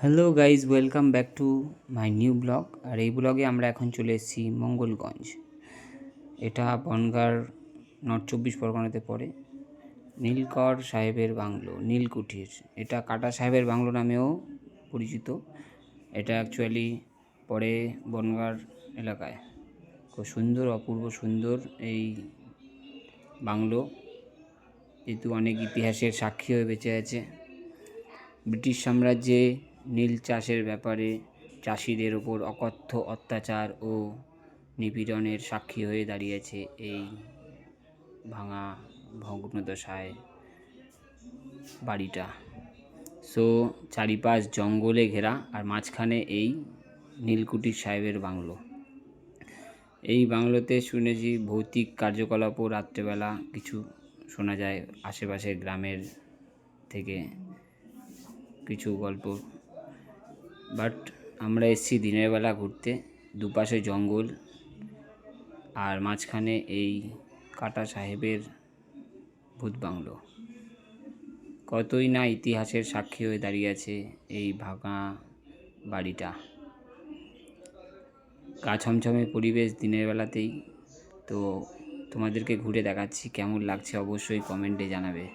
Hello guys, welcome back to my new blog. আর এই ব্লগে আমরা এখন চলে এসেছি মঙ্গলগঞ্জ। এটা বনগাঁর নর্থ 24 পরগনাতে পড়ে। নীলকর সাহেবের বাংলো, নীলকুঠির। এটা কাটা সাহেবের বাংলো নামেও পরিচিত। এটা অ্যাকচুয়ালি পড়ে বনগাঁর এলাকায়। খুব সুন্দর, অপূর্ব সুন্দর এই বাংলো, যেহেতু অনেক ইতিহাসের সাক্ষী হয়ে বেঁচে আছে। ব্রিটিশ সাম্রাজ্যে নীল চাষের ব্যাপারে চাষিদের ওপর অকথ্য অত্যাচার ও নিপীড়নের সাক্ষী হয়ে দাঁড়িয়েছে এই ভাঙা ভগ্নদশায় বাড়িটা। চারিপাশ জঙ্গলে ঘেরা, আর মাঝখানে এই নীলকুঠির সাহেবের বাংলো। এই বাংলোতে শুনেছি ভৌতিক কার্যকলাপও রাত্রেবেলা কিছু শোনা যায়, আশেপাশের গ্রামের থেকে কিছু গল্প। বাট আমরা এসেছি দিনের বেলা ঘুরতে। দুপাশে জঙ্গল আর মাঝখানে এই কাটা সাহেবের ভূত বাংলো। কতই না ইতিহাসের সাক্ষী হয়ে দাঁড়িয়ে আছে এই ভাঙা বাড়িটা। গা ছমছমে পরিবেশ দিনের বেলাতেই। তো তোমাদেরকে ঘুরে দেখাচ্ছি, কেমন লাগছে অবশ্যই কমেন্টে জানাবে।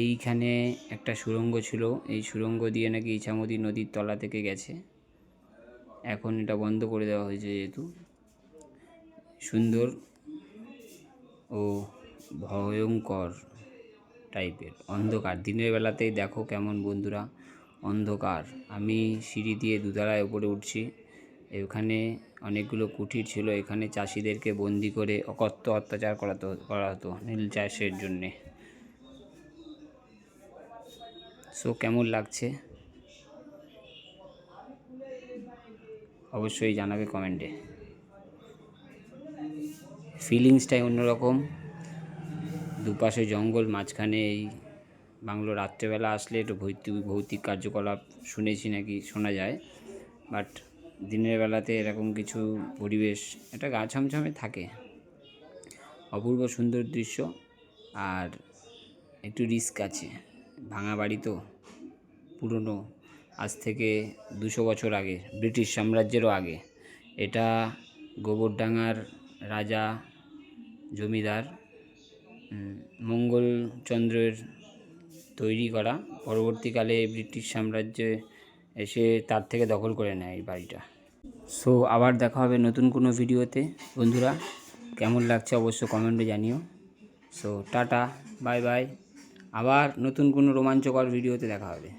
এইখানে একটা সুড়ঙ্গ ছিল, এই সুড়ঙ্গ দিয়ে নাকি ইছামতি নদীর তলা থেকে গেছে। এখন এটা বন্ধ করে দেওয়া হয়েছে, যেহেতু সুন্দর ও ভয়ঙ্কর টাইপের অন্ধকার। দিনের বেলাতেই দেখো কেমন বন্ধুরা অন্ধকার। আমি সিঁড়ি দিয়ে দুতলায় উপরে উঠছি। এখানে অনেকগুলো কুঠির ছিল, এখানে চাষিদেরকে বন্দি করে অকথ্য অত্যাচার করা হতো নীল চাষের জন্যে। কেমন লাগছে অবশ্যই জানাবে কমেন্টে। ফিলিংসটাই অন্যরকম। দুপাশে জঙ্গল, মাঝখানে এই বাংলো। রাত্রেবেলা আসলে একটু ভৌতিক কার্যকলাপ শুনেছি নাকি শোনা যায়, বাট দিনের বেলাতে এরকম কিছু পরিবেশ, এটা গা ছমছমে থাকে। অপূর্ব সুন্দর দৃশ্য, আর একটু রিস্ক আছে। ভাঙা বাড়ি তো, পুরনো, আজ থেকে 200 বছর আগে, ব্রিটিশ সাম্রাজ্যেরও আগে। এটা গোবরডাঙ্গার রাজা জমিদার মঙ্গলচন্দ্রের তৈরি করা। পরবর্তীকালে ব্রিটিশ সাম্রাজ্যে এসে তার থেকে দখল করে নেয় এই বাড়িটা। আবার দেখা হবে নতুন কোনো ভিডিওতে। বন্ধুরা, কেমন লাগছে অবশ্য কমেন্টে জানিও। Tata, bye bye. আবার নতুন কোনো রোমাঞ্চকর ভিডিওতে দেখা হবে।